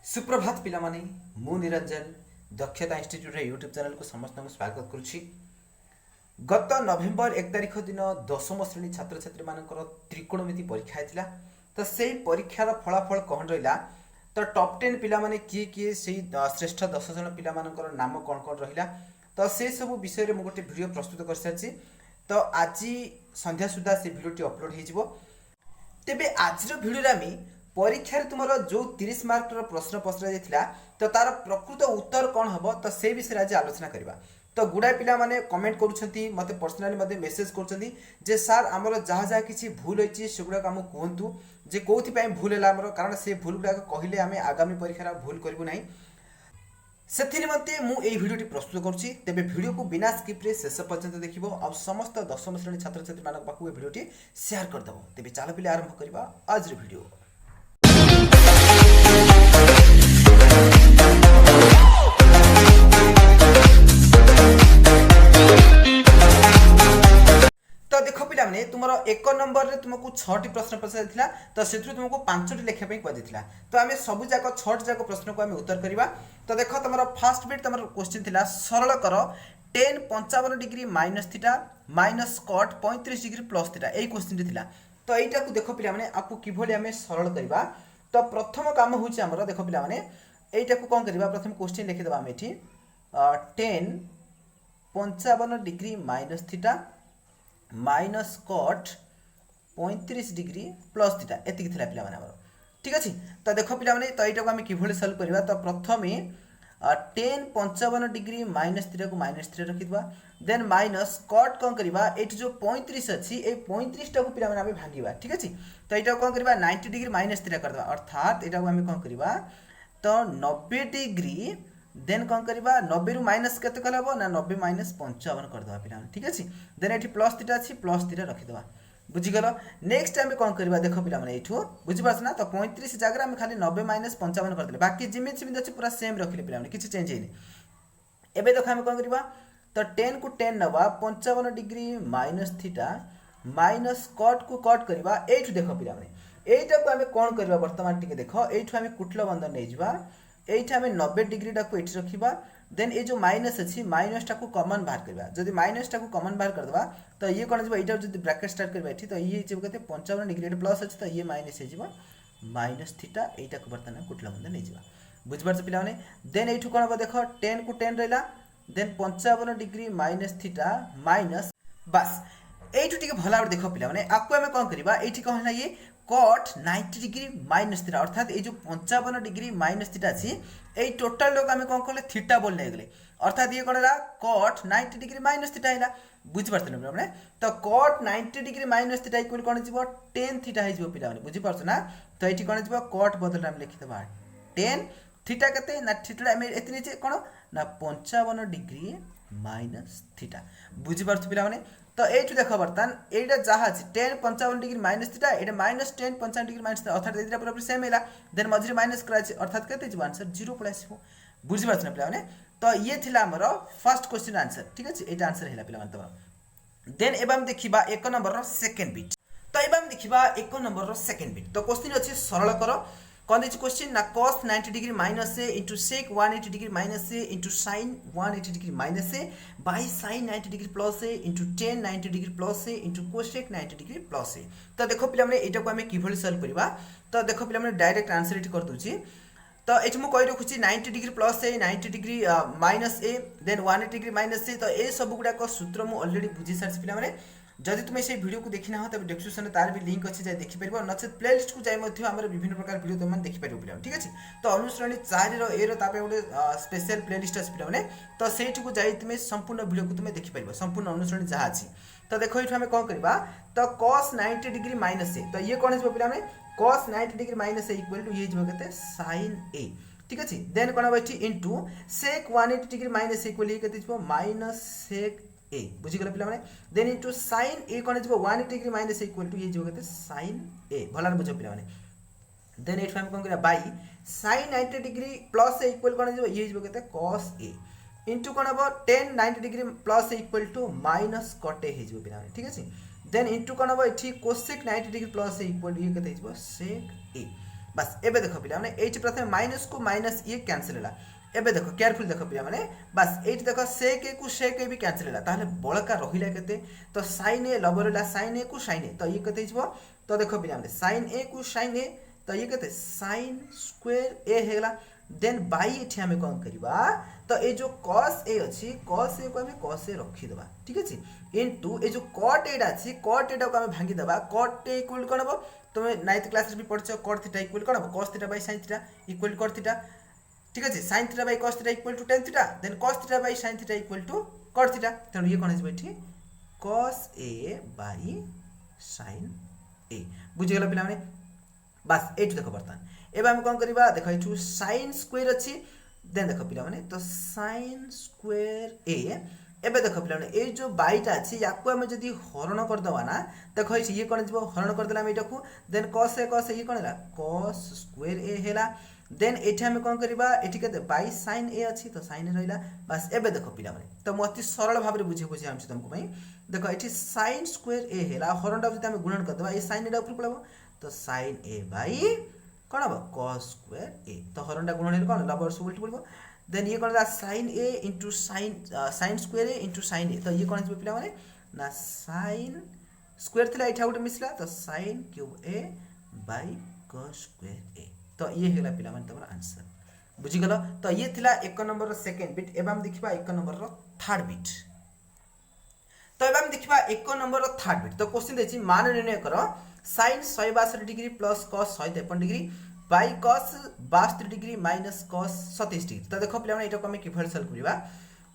सुप्रभात पिला माने मु निरंजन दक्षता इंस्टीट्यूट यूट्यूब चैनल को समस्त को स्वागत करुछि। गत नवेम्बर 1 तारिख दिन दशम श्रेणी छात्र छात्री मानकर त्रिकोणमिति परीक्षा हेतिला। तो सेही परीक्षार फलाफल कौन रहिला तो टॉप 10 पिला माने किए किए सेही श्रेष्ठ 10 जन पिला मानकर नाम कौन कौन रहिला तो से सब विषय रे मु गोटे वीडियो प्रस्तुत कर सारछि। तो आज संध्या सुधा से वीडियोटी अपलोड हो जिवो। तेबे आज वीडियो रे आमी परीक्षा तुम जो 30 मार्क प्रश्न पचरा जाइथिला तो तार प्रकृत उत्तर कौन हम तो से विषय आज आलोचना करबा। तो गुड़ाए पिला माने कमेंट करूछंती मते पर्सनली मते मेसेज करूछंती जे सर हमर जहा जहा किछि भूल होइछि सेगुडा हम कहंतु जे कोथि पय भूल हैला हमर कारण से भूल गुडा कहिले आमे आगामी परीक्षा भूल करबु नाही। से निमंते मु एई भिडियोटी प्रस्तुत करुछि। तेबे भिडियो को बिना स्किप रे शेष पर्यंत देखिबो और समस्त दशम श्रेणी छात्र छात्री मानक पाखु ए भिडियोटी शेयर कर दबो। तेबे चलो पिले आरंभ करबा आज रे भिडियो। तो देखो पिला माने तुमरो 1 नंबर रे तुमको 6 टी प्रश्न पछाइथिला तो सेथु तुमको 5 टी लेखा पई कहदिथिला। तो आमे सब जाक 6 टी जाक प्रश्न को आमे उत्तर करबा। तो देखो तुमरो फर्स्ट बिट तुमरो क्वेश्चन थिला सरल करो tan 55 degree minus theta minus cot 35 degree plus theta एई क्वेश्चन टी थिला। तो एइटा को देखो पिला माने आपको किभली आमे सरल करबा। तो प्रथम काम होछि हमरो देखो पिला माने एइटा को कोन करबा प्रथम क्वेश्चन लिखि देबा आमे एठी tan 55 degree minus theta minus cot 35 degree plus theta एति थिला पिला माने हमरो ठीक अछि। तो देखो पिला माने तो एटा को हम किभली सॉल्व करबा। तो प्रथमे tan 55 डिग्री माइनस थीटा को माइनस थीटा रखि दबा देन माइनस cot कोन करबा एठी जो 35 अछि ए 35 टा को पिला माने हम भांगीबा ठीक अछि। तो एटा कोन करबा 90 डिग्री माइनस थीटा कर दबा अर्थात एटा को हम कोन करबा तो 90 डिग्री देन कौन करबा 90 रु माइनस केते कल हबो ना 90 माइनस 55 कर दबा पिला ठीक अछि। देन एठी प्लस थीटा अछि प्लस थीटा रखि दबा बुझि गेलो। नेक्स्ट टाइम कौन करबा देखो पिला माने एठो बुझि पास ना तो 35 जगह हम खाली 90 माइनस 55 कर देले बाकी जिमित सिमित अछि पूरा सेम रखिले पिला माने किछि चेंज हेनी। एबे देखो हम कौन करबा तो 10 को 10 नबा 55 degree minus theta minus cot को cot करबा एठो देखो पिला माने एटा को हम कोन करबा वर्तमान टिके देखो एठो हम कुटलो बंधन नै जिबा एठा हमें 90 डिग्री टा को एठी रखिबा देन ए जो माइनस अछि माइनस टा को कॉमन बाहर करबा जदि माइनस टा को कॉमन बाहर कर दबा तो ये कोन जबा एटा जदि ब्रैकेट स्टार्ट करबा एठी तो ये जे कते 55 डिग्री एटा प्लस अछि तो ये माइनस हे जिबा माइनस थीटा एटा को बर्तन कुटला बंद नै जिबा बुझ पारछ पिला माने। देन एठु कोन हो देखो 10 को 10 रहला then 55 degree minus theta minus बस एठु टिके भला देखो पिला माने आपको हमें कोन करबा एठी कहला ये cot 90 डिग्री माइनस थीटा अर्थात ये जो 55 डिग्री माइनस थीटा अछि ए टोटल लोग हमें कोन कहले थीटा बोल नै गेले अर्थात ये कोनला cot 90 डिग्री माइनस थीटा हैला बुझ पारछन माने। तो cot 90 degree minus theta equal कोन जिवो tan थीटा हे जिवो पिला माने बुझि पारछ ना। तो एठी कोन जिवो cot बदल हम लिखि देबा tan थीटा कते ना थीटा हम एतनी जे कोन ना 55 डिग्री माइनस थीटा बुझि पारछ पिला माने। तो एठु देखो बर्तन एटा जहा अछि tan 55 डिग्री माइनस थीटा एटा minus tan 55 degree minus theta अर्थात एटा पूरा सेम हैला देन मझरे माइनस करा अछि अर्थात केते जिवो आंसर 0 पळे आसीबो बुझि पारछ ना पिला माने। तो ये थिला हमरो फर्स्ट क्वेश्चन आंसर ठीक अछि एटा आंसर हैला पिला माने। तो देन एबा हम देखिबा 1 नंबर रो सेकंड बिट। तो एबा हम देखिबा 1 नंबर रो सेकंड बिट। तो क्वेश्चन अछि सरल करो कौन दिस क्वेश्चन ना cos 90 डिग्री माइनस से into sec 180 डिग्री माइनस से into sin 180 डिग्री माइनस से by sin 90 डिग्री प्लस से into tan 90 डिग्री प्लस से into cosec 90 डिग्री प्लस से। तो देखो पिला माने एटा को हमें किभली सॉल्व करबा। तो देखो पिला माने डायरेक्ट आंसर एठी कर दोछि। तो एठी मु कहि रखुछि 90 डिग्री प्लस से 90 degree minus A then 180 degree minus से। तो ए सब गुडा को सूत्र मु ऑलरेडी बुझी सारछि पिला माने जदि तुम से वीडियो को देखिना हो तब डिस्क्रिप्शन में तार भी लिंक अच्छे जाए देखि परबो नचेत प्लेलिस्ट को जाय मध्ये हमर विभिन्न प्रकार वीडियो तुम देखि परबो पिला ठीक अछि। तो अनुश्रेणी 4 रो ए रो तापे गोटे स्पेशल प्लेलिस्ट अछि पिला माने तो सेठी को जाय तुम संपूर्ण वीडियो को तुम देखि परबो संपूर्ण अनुश्रेणी जहा अछि। तो देखो इठ हमें कोन करबा तो cos 90 डिग्री माइनस से तो ये कोन हिबो पिला माने cos 90 डिग्री माइनस से इक्वल टू ये हिबो केते sin a ठीक अछि। देन कोन होबो into sec 180 degree minus equal ये केते हिबो माइनस sec a बुझि गेल पिला माने। देन इनटू sin a कोन हिबो 180 डिग्री माइनस इक्वल टू ये हिबो केते sin a भलार बुझो पिला माने। देन इठ हम कोन करिया by sin 90 degree plus a equal कोन हिबो ये हिबो केते cos a इनटू कोन होबो tan 90 degree plus equal to minus cot a हिबो पिला माने ठीक अछि। देन इनटू कोन होबो एठी cosec 90 degree plus equal to ये केते हिबो sec a बस एबे देख पिला माने एच प्रथम माइनस को माइनस ये कैंसिल होला एबे देखो केयरफुल देखो पिला माने बस एच देखो sec a को sec a भी कैंसिल होला ताहले बळका रहिला केते तो sin a लबर होला sin a को sin a तो ये केते हिजबो तो देखो पिला माने sin a को sin a तो ये केते sin स्क्वायर a हेला देन बाई एठी हमें कोन करबा तो ए जो cos a अछि cos a को हमें cos a रखि देबा ठीक अछि इनटू ए जो cot a अछि cot a को हमें भांगी देबा cot a इक्वल कोन हबो तुम 9th क्लास रे भी पढ़छो cot थीटा इक्वल कोन हबो cos theta by sin theta equal cot theta ठीक अछि sin theta by cos theta equal to tan theta then cos theta by sin theta equal to cot theta त ये कोन हिजबो एठी cos a by sin a बुझि गेला पिला माने बस एठी देखो बर्तन एबे हम कोन करबा देखो एठू sin स्क्वायर अछि देन देखो पिला माने तो sin स्क्वायर a एबे देखो पिला माने ए जो बाईटा अछि याको हम जदी हरण कर दवा ना देखो ये कोन जबो हरण कर देला हम एटाकू देन cos a ये कोन हला cos स्क्वायर a हेला देन एठी हम कोन करबा एठी केते बाई sin a अछि तो sin a रहिला बस एबे देखो पिला माने तो मति सरल भाबरे बुझे हम तुमको पई देखो एठी sin स्क्वायर a हेला हरणटा जदी हम गुणन कर दवा ए sin a ऊपर पळबो तो sin a बाई कोन हबो cos स्क्वायर a तो हरणटा गुणन हेल कोन लबर सब उल्टी पळबो देन ये कोन sin a into sin square a into sin a तो ये कोन पिला माने ना sin स्क्वायर थिला एठा उठे मिसला तो sin cube a by cos square a तो ये हेला पिला माने तमरा आंसर बुझी गलो तो ये थिला 1 नंबर रो सेकंड बिट एबा हम देखिबा 1 नंबर रो थर्ड बिट तो एबा हम देखिबा 1 नंबर रो थर्ड बिट तो क्वेश्चन देछि मान निर्णय करो sin 162 degree plus cos 153 degree by cos 62 degree minus cos 27 degree तो देखो पिला माने एटा को हम किफर सॉल्व करिबा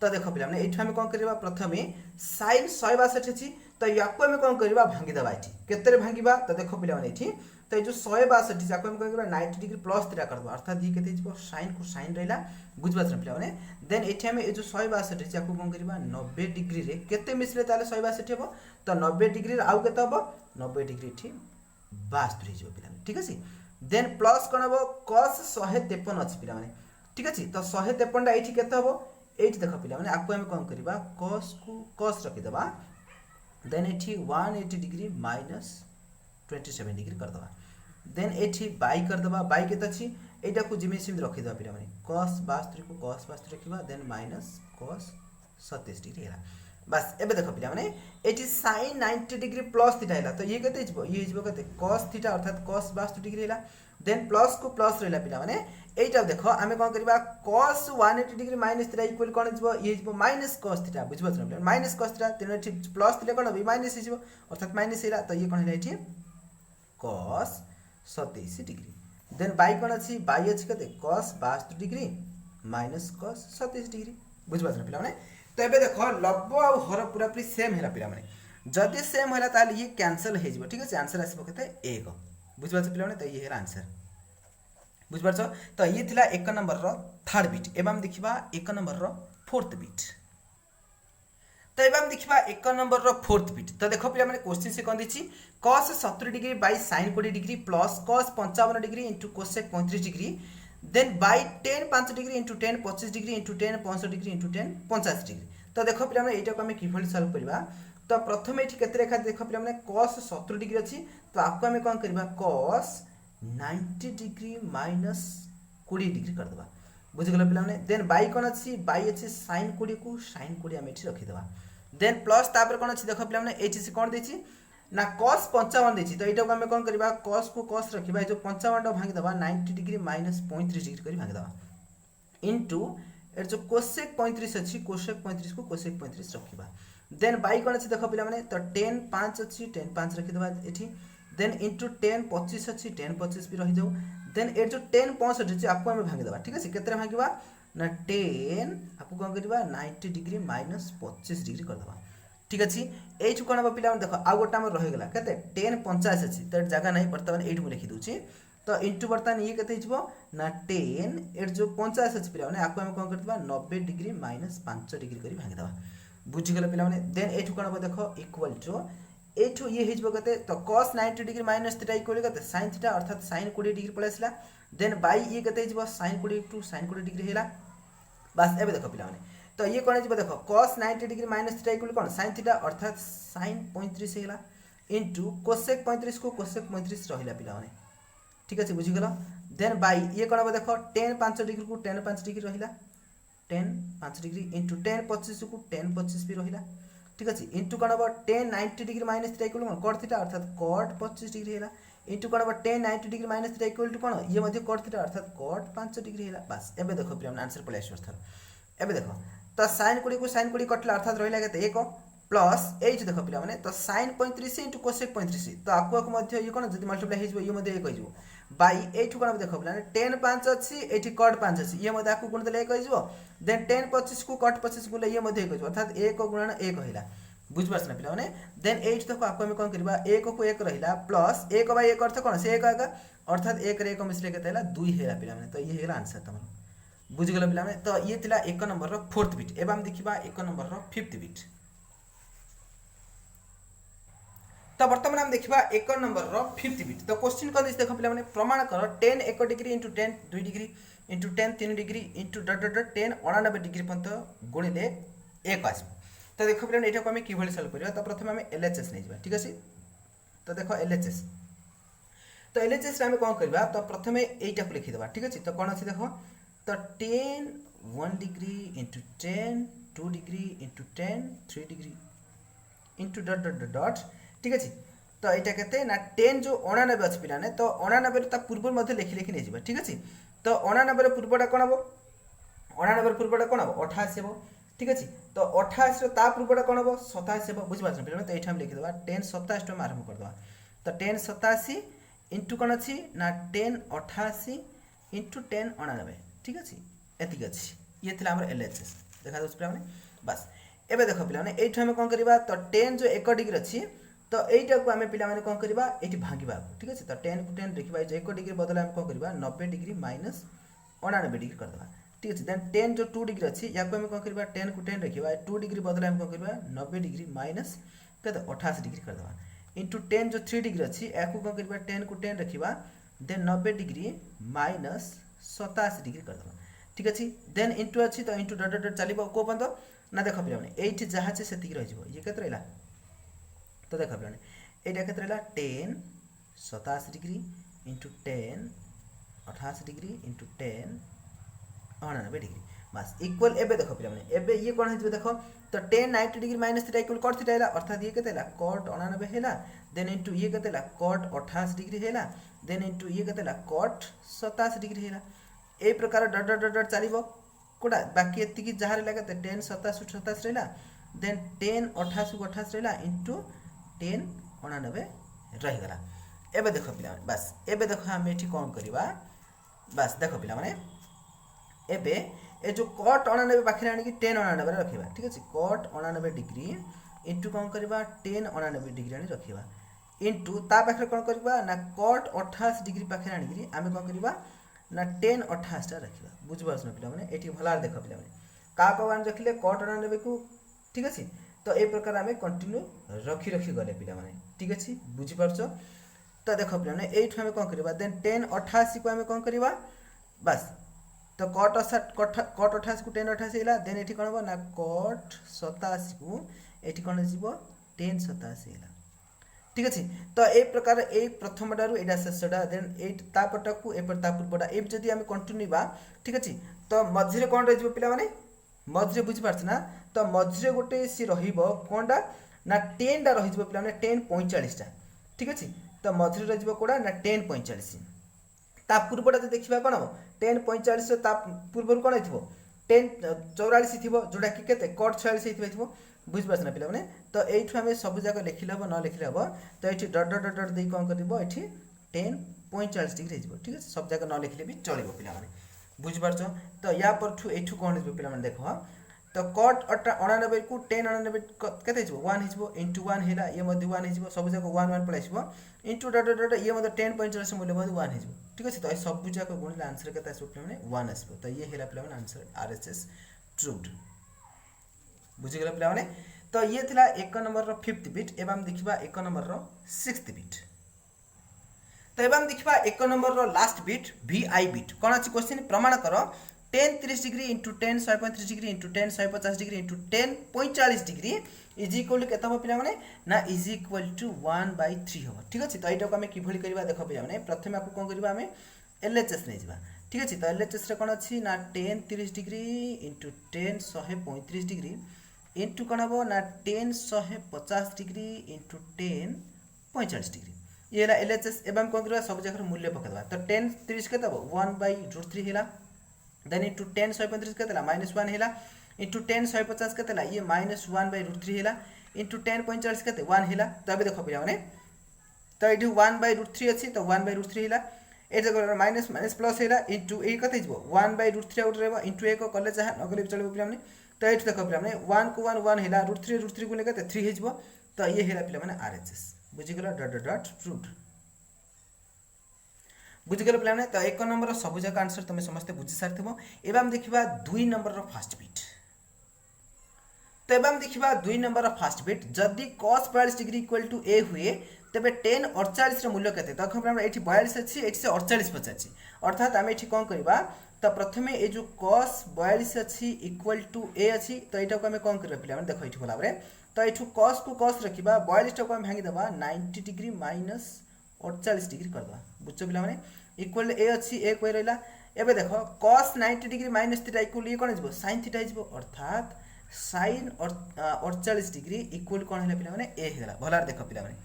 तो देखो पिला माने एठा हम कोन करिबा प्रथमे sin 162 अछि तो याको हम कोन करिबा भांगी देबा एठी केतरे भांगीबा तो देखो पिला माने एठी तो जो 162 जाको हम कहिबा 90 डिग्री प्लस थीटा कर दो अर्थात ये केते जबो sin को sin रहला बुझबा पिला माने देन एठी हम ए जो 162 जाको कोन करिबा 90 डिग्री रे केते मिसले ताले 162 हेबो तो 90 डिग्री रे आउ केते हबो 90 डिग्री एठी 62 जो पिला ठीक अछि देन प्लस कोन हबो cos 153 अछि पिला माने ठीक अछि तो 153 टा एठी केते हबो एठी देखो पिला माने आपको हम कोन करिबा cos को cos रखि देबा देन एठी 180 डिग्री माइनस 27 डिग्री कर दबा देन एठी बाई कर दबा बाई केते अछि एटा को जिमे सिम रखि दबा पिला माने cos 62 को cos 62 रखिबा देन माइनस cos 27 डिग्री हेला बस एबे देखो पिला माने एठी sin 90 डिग्री प्लस थीटा हेला तो ये केते हिजबो ये हिजबो केते cos थीटा अर्थात cos 62 डिग्री हेला देन प्लस को प्लस रहला पिला माने एटा देखो हमें कोन करबा cos 180 degree minus theta equal कोन हिजबो ये हिजबो माइनस cos थीटा बुझबो पिला माइनस cos थीटा तेने एठी प्लस थिले कोन माइनस हिजबो अर्थात माइनस हेला तो ये कोन हेला एठी cos 27 डिग्री देन बाई कोन अछि बाई अछि कते cos 62 degree minus cos 27 degree बुझबा पिला माने तो एबे देखो लब आ हर पूरा पूरी सेम हेला पिला माने जदि सेम होला ताले ये कैंसिल हे जिवो ठीक अछि आंसर आसीबो कते 1 बुझबा पिला माने तो ये हेला आंसर बुझबा तो ये थिला 1 नंबर रो थर्ड बिट एबा हम देखिबा 1 नंबर रो फोर्थ बिट तो एबा हम देखिबा 1 नंबर रो फोर्थ बिट तो देखो पिला माने क्वेश्चन से कोन दिछि cos 70 degree by sin 20 degree plus cos 55 degree into cosec 35 degree then by tan 5 degree into tan 25 degree into tan 65 degree into tan 50 degree तो देखो पिला माने एटा को हम किफल सॉल्व करबा तो प्रथम एठी केते रेखा देखो पिला माने cos 70 डिग्री अछि तो आपको हम कोन करबा cos 90 डिग्री माइनस 20 डिग्री कर देबा बुझ गेल पिला माने देन बाय कोन अछि बाय अछि sin 20 को sin 20 हम एठी रखि देबा देन प्लस तापर कोन अछि देखो पिला माने एठी से कोन देछि ना cos 55 देछि तो एटा को हम कोन करबा cos को cos रखिबा जो 55 टा भांगी देबा 90 डिग्री माइनस 35 डिग्री करी भांगी देबा इनटू ए जो cosec 35 अछि cosec 35 को cosec 35 रखिबा देन बाई कोन अछि देखो पिला माने तो tan 5 अछि tan 5 रखि देबा एठी देन इनटू tan 25 अछि tan 25 भी रहि जाऊ देन ए जो tan 65 अछि आपको हम भांगी देबा ठीक अछि केतरे भांगीबा ना tan आपको कोन करबा 90 डिग्री माइनस 25 डिग्री कर देबा ठीक अछि एठु कोन बा पिला देखो आ गोटा में रहि गेला केते tan 50 अछि त जगह नहीं वर्तमान एठु में लिखि दोछि तो इनटू वर्तमान ये केते हिजबो ना tan एट जो 50 अछि पिला माने आपको हम कोन करबा 90 डिग्री माइनस 5 डिग्री करी भांगी देबा बुझि गेल पिला माने देन एठु कोन बा देखो इक्वल टू एठु ये हिजबो केते तो cos 90 degree minus theta equal केते sin थीटा अर्थात sin 20 डिग्री पळेसला देन बाय ये केते हिजबो sin 20 टू sin 20 डिग्री हेला बस एबे देखो पिला माने तो ये कोन हिजबो देखो cos 90 degree minus theta equal कोन sin थीटा अर्थात sin 35 हेला इनटू cosec 35 को cosec 35 रहिला पिला माने ठीक अच्छे बुझीगल देन बाई ये कौन हम देख 10 5 डिग्री को 10 5 डिग्री रहा 10 5 डिग्री इंटू 10 25 को 10 25 भी रहा ठीक अच्छे इंटू कौन हम 10 90 डिग्री माइनस थीटा इक्वल कौन कट थीटा अर्थात कट 25 डिग्री है इंटू कौन हम 10 90 degree minus theta equal to कौन ये कट थीटा अर्थात कट 5 डिग्री है बास एबे देखो पे आंसर पळे आसो अर्थात एबे देखो तो sin 20 को sin 20 कटला अर्थात रहिला केते 1 प्लस एच देख पिला माने तो sin 35 इंटू कोसेक 35 तो आकु आकु मध्य ये कोन जदि मल्टीप्लाई हे जबो ये मध्य 1 हो बाई एठु कोन देख पिला 10 5 अछि एठी कट 5 अछि ये मध्य आकु गुण देले 1 हो देन 10 25 को कट 25 गुले ये मध्य 1 हो अर्थात 1 गुणन 1 होइला बुझ पास ना पिला माने देन एच देखो आकु हम कोन करबा 1 को 1 रहिला प्लस 1 बाई 1 अर्थ कोन से 1 आगा अर्थात 1 रे 1 मिसले केते हैला 2 हैला पिला माने तो ये हैला आंसर तमरो बुझ गेल पिला माने तो ये थिला 1 नंबर रो फोर्थ बिट एबा हम देखिबा 1 नंबर रो फिफ्थ बिट तो बर्तमान हम देखा 1 नंबर रो फिफ्थ बिट तो क्वेश्चन कर देख पे प्रमाण कर 10 1 degree into 10 2 degree into 10 3 degree into dot dot 10 99 degree पर्यंत गुणिले 1 आस तो देख पे यहाँ आम कि सल्व करवा तो प्रथम आम एलएचएस नहीं जावा ठीक अच्छे तो देख एलएचएस तो एलएचएस आम कौन करवा तो प्रथम यहीटा को लिखिदेवा ठीक अच्छे तो कौन अच्छे देख तो 10 1 degree into 10 2 degree into 10 3 degree into dot dot dot ठीक अच्छे तो यहाँ के ना 10 जो 99 अच्छे पिलाने तो 99 पूर्व लिखि लिखि नहीं ठीक अच्छे तो 99 पूर्वटा कौन हम 99 पूर्वटा कौन हम 88 हम ठीक अच्छे तो 88 पूर्वटा कौन हम 27 हम बुझीपार पे तो ये लिखिदेवा 10 27 टाइम आरम्भ करदे तो 10 87 इंटू कौन अच्छी ना 10 88 इंटू 10 99 ठीक अच्छे एतिक अच्छी ये आम एलएचएस देखा पे बस एवं देख पे ये आम कौन करवा तो 10 जो 1 डिग्री अच्छी तो यहीटा को आम पे कौन करवा ये भांगा ठीक अच्छे तो 10 को 10 देखा 1 डिग्री बदले आम कौन करवा 90 डिग्री माइनस 99 डिग्री करदे ठीक अच्छे देन 10 जो 2 डिग्री अच्छी या आम कौन करवा 10 को 10 रखा 2 डिग्री बदले आम कौन करवा 90 डिग्री माइनस के 88 डिग्री करदे इंटू 10 जो 3 डिग्री अच्छी या कौन करवा 10 को 10 रखा देन 90 डिग्री माइनस 87 डिग्री करदे ठीक अच्छे देन इंटू अच्छी तो इंटू डट डट चलो कौ पर्यंत ना देख पे ये जहाँ से रही ये के तो देख पे यहाँ के रहा 10 87 degree into 10 88 degree into 10 99 degree बस इक्वल एबे देख पे एबे ये कौन हो देख तो 10 90 degree minus theta equal cut theta है अर्थात ये केते कट 99 है देन इंटू ये केते कट 88 डिग्री है देन इंटू ये केते कट 87 डिग्री है ए प्रकार डट डट डट चलो कोटा बाकी एति जहाँ रहा के 10 27 27 रहा देन 10 88 को 88 रहा इंटू 10 99 रहीगला एबे देख पिला बस एबे देख आम ये कौन करवा बस देख पिला माने एबे ए जो कट 99 पाखे आनी 10 99 रखा ठीक अच्छे कट 99 डिग्री इंटू कौन करवा 10 99 डिग्री आनी रखा इंटू ता पाखे कौन करवा ना कट 88 डिग्री पाखे आनी आम कौन करवा ना 10 28 रखा बुझिपार पिला माने एठी भलार देख पिला माने का कौन रखिले कट 99 को ठीक अच्छे तो ये प्रकार आम कंटिन्यू रखी रखी गले पिला माने ठीक अच्छे बुझीपार तो देख पे ये आम कौन करवा देन 10 88 को आम कौन करवा बस तो कट 88 को 10 88 है देन ये कौन हम ना कट 87 को ये कौन हो 10 87 है ठीक अच्छे तो ये प्रकार ये प्रथम डारू एटा शेषटा देन एटा पटा को एपर ता पूर्वटा ए जदि आम कंटिन्यू ठीक अच्छे तो मझे कौन रही पिला माने मझे बुझीपार ना तो मझे गोटे सी रहा ना 10 रही पे 10 45 ठीक अच्छे तो मझे रही कौटा ना 10 45 ता पूर्वटा जो देखा कौन हम 10 45 पूर्व कौन हो 10 44 थी जोटा कि कट 46 हो बुझीपार ना पे तो यू आम सब जाक लिखिले हम न लिखिले हम तो ये डट डट डट दे कौन कर 10 45 डिग्री हो ठीक है सब जाक न लिखिले भी चलो पे बुझीपार तो या पर यू कौन हो पे देख तो कट 99 को 10 99 के 1 हो इंटू 1 है ये 1 हो सब जाक 1 1 पलैस इंटू डट डट ये 10 45 मूल्य 1 हो ठीक अच्छे तो ये सब जाक गुणिले आंसर के 1 आस तो ये है पे आंसर RHS ट्रूड बुझीगला पे मैंने तो ये थिला 1 नंबर रो 5th बिट एवं देखिबा 1 नंबर रो 6th बिट तो एवं देखिबा 1 नंबर रो लास्ट बिट VI बिट कौन अच्छी क्वेश्चन प्रमाण कर 10 30 degree into 10 135 degree into 10 150 degree into 10 45 degree is equal to केते हम पिला माने ना इज इक्वल टू 1/3 हम ठीक अछि। तो एटा को हमें किभली करबा देखो पिला माने प्रथमे आपको कोन करबा हमें एलएचएस नै जिबा ठीक अछि। तो एलएचएस रे कोन अछि ना 10 30 डिग्री इंटू 10 135 डिग्री इंटू कोन हबो ना 10 150 डिग्री इंटू 10 45 डिग्री ये हला एलएचएस। एवं कोन करबा सब जगह मूल्य पकदबा। तो 10 30 केते हबो 1/√3 हिला देन इंटू 10 135 केते -1 हिला इंटू 10 150 केते ये -1/√3 हिला इंटू 10 45 केते 1 हिला। तो अबे देखो पिया माने तो एठी 1/√3 अछि तो 1/√3 हिला ए जगह माइनस माइनस प्लस हिला इंटू ए कते हिजबो 1/√3 आउट रहबो इंटू ए को कले जहा नगले चलबो पिया माने। तो एठी देखो पिया माने 1 को 1 1 हिला √3 गुने केते 3 हिजबो। तो ये हिला पिया माने आरएचएस बुझि गेलो डॉट डॉट डॉट प्रूव्ड बुझिगल प्लान। तो एक नंबर सब जगह आंसर तुम समस्त बुझी सारी एवं देखा 2 नंबर फास्ट बिट। तो एवं देखा 2 नंबर फास्ट बिट जदि cos 42 डिग्री इक्वल टू ए हुए तेबे 10 48 मूल्य केते तो हम एठी 42 अछि एठी से 48 पचाछि अर्थात आम एठी कोन करबा। तो प्रथमे ए जो cos 42 अछि इक्वल टू ए अछि तो एटा को हम कोन करबा पिला माने देखो एठी भला बरे। तो एठू cos को cos रखिबा 42 टा को हम भांगी देबा 90 डिग्री माइनस 48 डिग्री कर दबा बुझছো पिला माने इक्वल ए अछि ए कोइ रहला। एबे देखो cos 90 degree minus theta equal ये कोन हिजबो sin थीटा हिजबो अर्थात sin 48 डिग्री इक्वल कोन हैला पिला माने ए हेला भलार देखो पिला माने।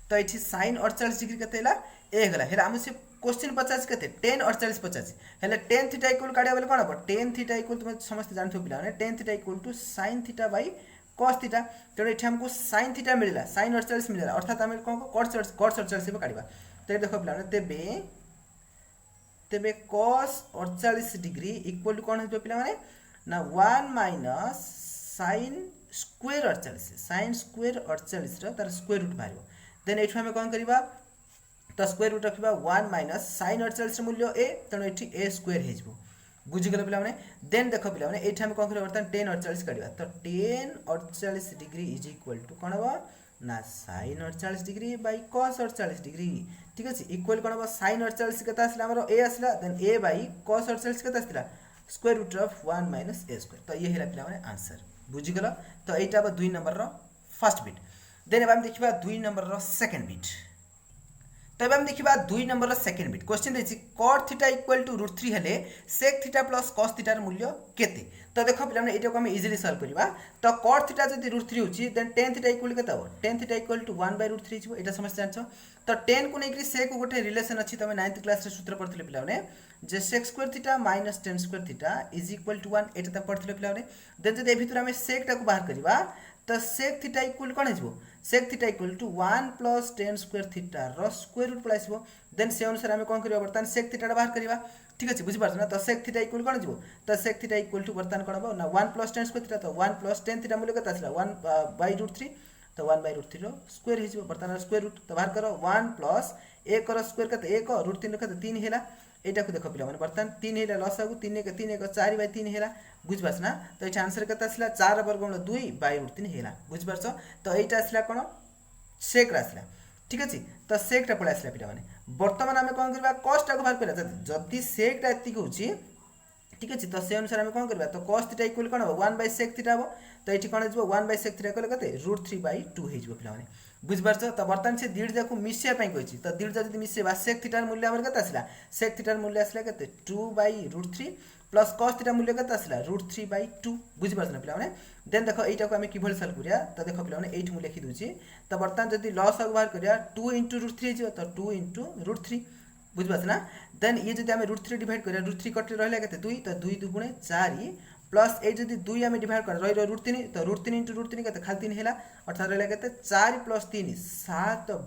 तो एठी sin 48 डिग्री केते हैला ए हेला हेला हम से क्वेश्चन 50 केते 10 48 50 हेला tan थीटा इक्वल काढिया बेले कोन हबो tan थीटा इक्वल तुम समस्त जानथो पिला माने tan theta equal to sin theta by cos theta. तो एठी हमको sin थीटा मिलला sin 48 मिलला अर्थात हम कोन को cos 48 पे काढिबा। तो देखो पिला माने तेबे cos 48 डिग्री इक्वल टू कौन हो पिला माने ना 1 minus sin square 48 sin square 48 रो तार स्क्वायर रूट बाहरिबो देन एठु हम कोन करबा तो स्क्वायर रूट रखिबा 1 माइनस sin 48 मूल्य ए तनो एठी a स्क्वायर हेजबो बुझि गेल पिला माने। देन देखो पिला माने एठी हम कोन करबा बर्तन tan 48 काढिबा तो tan 48 degree is equal to कोन हो ना sin 48 degree by cos 48 degree ठीक अछि इक्वल कोन हो sin 48 केता आसला हमरो a आसला देन a बाय cos 48 केता आसला square root of 1 minus a square. तो ये हेला पिला माने आंसर बुझि गेल। तो एटा बा 2 number row first bit. Then अब हम देखिबा 2 नंबर रो सेकंड बिट। तो अब हम देखिबा 2 नंबर रो सेकंड बिट क्वेश्चन देछि cot थीटा इक्वल टू √3 हेले sec थीटा प्लस cos थीटा र मूल्य केते। तो देखो पिला माने एटा को हम इजीली सॉल्व करबा। तो cot थीटा जदि √3 होछि देन tan थीटा इक्वल केते हो tan थीटा इक्वल टू 1/√3 छिबो एटा समझ जानछो। तो tan को नेकरी sec गोटे रिलेशन अछि तमे 9th क्लास रे सूत्र पढथिले पिला माने जे sec square theta minus tan square theta is equal to 1 एटा त पढथिले पिला माने। देन जदि ए भितर हम sec टा को बाहर करबा तो sec थीटा इक्वल कोन हिजबो sec थीटा equal to 1 plus tan square थीटा रो स्क्वायर रूट पलाइसबो देन से अनुसार हम कोन करबा बर्तन sec थीटा बाहर करबा ठीक अछि बुझि पारछ ना। तो sec थीटा इक्वल कोन हिजबो तो sec थीटा इक्वल टू बर्तन कोन हबो ना 1 प्लस tan स्क्वायर थीटा तो 1 प्लस tan थीटा मूल्य कत आसला 1/√3 तो 1/√3 रो स्क्वायर हिजबो बर्तन स्क्वायर रूट तो बाहर करो 1 प्लस a कर स्क्वायर कत 1 √3 कत 3 हेला एटा को देखो पिला माने बर्तन 3 हेला लस आगु 3 के 3 1 4/3 हेला बुझ पास ना। तो एटा आंसर कत आसला 4 वर्ग गुण 2/√3 हेला बुझ पारछ। तो एटा आसला कोन sec आसला ठीक अछि। तो sec टा पळे आसला पिला माने वर्तमान हम कोन करबा cos टा को बाहर करबा जदि sec टा एति होछि ठीक अछि। तो से अनुसार हम कोन करबा तो cos थीटा इक्वल कोन हो 1/sec थीटा हो तो एठी कोन हिजबो 1/sec थीटा कले कते √3/2 हिजबो पिला माने बुझ पारछ। तो वर्तमान से दीड जाको मिसिया पई कहिछि तो दीड जदि मिसेबा sec थीटा मूल्य हमर कते आसला sec थीटा मूल्य आसला कते 2/√3 प्लस cos थीटा मूल्य कते आसला √3/2 बुझ पारछ ना पिला माने। देन देखो एटा को हम किभल सॉल्व करिया तो देखो पिला माने एठी मु लिखि दोछि तो वर्तमान जदि लॉस बाहर करिया 2 * √3 हिजबो तो 2 * √3 बुझ पारछ ना। देन ये जदि हम √3 डिवाइड करिया √3 कट रहला कते 2 तो 2 * 2 = 4 प्लस ए जदि 2 हम डिवाइड कर रही √3 तो √3 * √3 कते खाली 3 हेला अर्थात रहला कते 4 + 3 7/2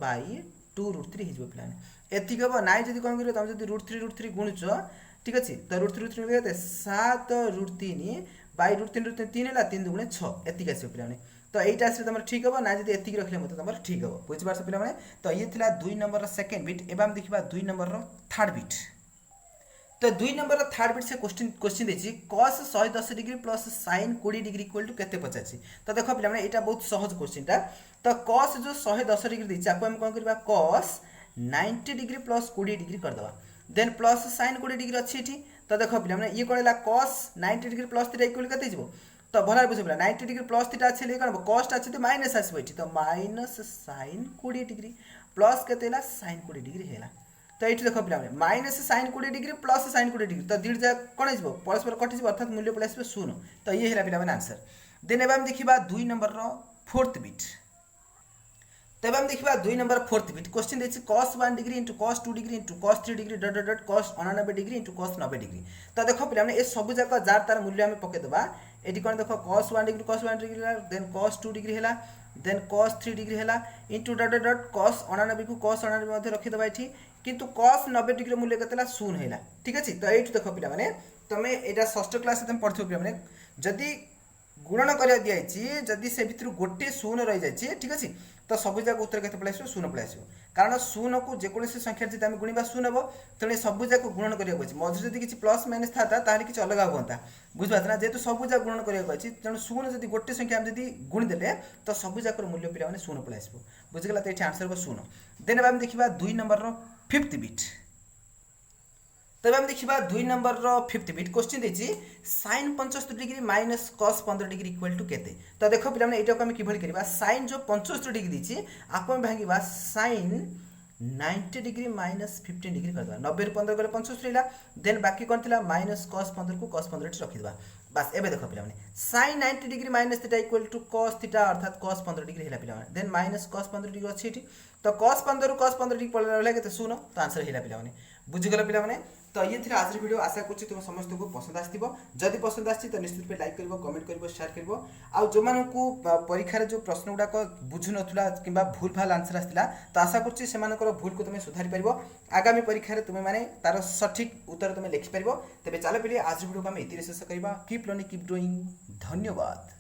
√3 हिजबो पिला माने एति कहबो नाइ जदि कोन करियो तुम जदि √3 गुणुचो ठीक अछि तो √3 कते 7/3 3 हेला 3 * 2 = 6 एति कैसे पिला माने। तो एटा आसे तमर ठीक हो ना जदि एति रखले मते तमर ठीक हो बुझ पारछ पिला माने। तो ये थिला 2 नंबर रो सेकंड बिट एबाम देखिबा 2 नंबर रो थर्ड बिट। तो 2 नंबर रो थर्ड बिट से क्वेश्चन देछि cos 110 degree plus sin 20 degree equal to केते पचाछि। तो देखो पिला माने एटा बहुत सहज क्वेश्चन ता। तो cos जो 110 डिग्री देछि आपको हम कोन करबा cos 90 डिग्री प्लस 20 डिग्री कर दबा देन प्लस sin 20 डिग्री अछि एठी तो देख पे ये कौन है cos 90 degree plus theta equal के तो भल बुझे पे 90 डिग्री प्लस थीटा अच्छे कौन कस्ट अच्छे माइनस आसो ये तो माइनस sin 20 डिग्री प्लस के sin 20 डिग्री है तो ये देख पे minus sin 20 degree plus sin 20 degree तो दुईट जाक कौन हो परस्पर कटि अर्थात मूल्य पलि आस 0 तो ये है पे आंसर देन एवं आम देखा 2 नंबर फोर्थ बिट तो एवं देखा 2 नंबर फोर्थ बिट क्वेश्चन देखिए cos 1 degree into cos 2 degree into cos 3 degree dot dot dot cos 99 degree into cos 90 degree तो देख पे ये सब जाक जार तार मूल्य आम पकईदेवा ये कौन देख cos 1 degree then cos 2 degree है देन cos 3 डिग्री है into dot dot dot cos 99 को cos 99 रखीदे ये किंतु cos 90 डिग्री मूल्य के 0 है ठीक अच्छे तो ये देख पे तुम यहाँ षष्ठ क्लास तुम पढ़ो पे जदि गुणन कर दिखाई जदि से भितर गोटे शून्य रही जाए ठीक अच्छे तो सब जाक उत्तर के पलि आसो 0 पलि आसो कारण 0 को जेकोसी संख्या जी आम गुणा 0 हम तेणु सब जाक गुणन करने मझे जब किसी प्लस माइनस था किसी अलग हाँ बुझे ना जेहतु सब जाक गुणन करने तेणु 0 जब गोटे संख्या आम जब गुणीदे तो सब जाक मूल्य पे 0 पलि आसो बुझीगला तो ये आंसर हो 0 देन आम देखा 2 नंबर फिफ्थ बिट तब आम देखा 2 नंबर फिफ्थ बिट क्वेश्चन देखिए sin 75 degree minus cos 15 degree equal to केते तो देखो पे यहाँ आम कि करवा sin जो 75 डिग्री देती आपको भांगा sin 90 डिग्री माइनस 15 डिग्री करदे 90 रू 15 गले 75 रहा देन बाकी कौन थी माइनस cos 15 को cos 15 रखीदा बस एवं देख पे sin 90 degree minus theta equal to cos theta अर्थात cos 15 डिग्री है पे देन माइनस cos 15 डिग्री अच्छी तो cos 15 रू cos 15 डिग्री पड़े के 0 तो आंसर है पे बुझीगल पे तो ये थी आज वीडियो आशा करुँच तुम समस्त को पसंद आसो जदि पसंद आसी तो निश्चित पे लाइक कर कमेंट कर शेयर कर आउ जो मानू परीक्षार जो प्रश्न गुड़ाक बुझु ना कि भूल भाल आंसर आसाला तो आशा करुँच से भूल को तुम सुधारी पार आगामी परीक्षा तुम मैंने तार सठिक उत्तर तुम लिखिपार तेज चलो पे आज वीडियो को आम ये शेष करवा कीप लर्निंग कीप डूइंग धन्यवाद।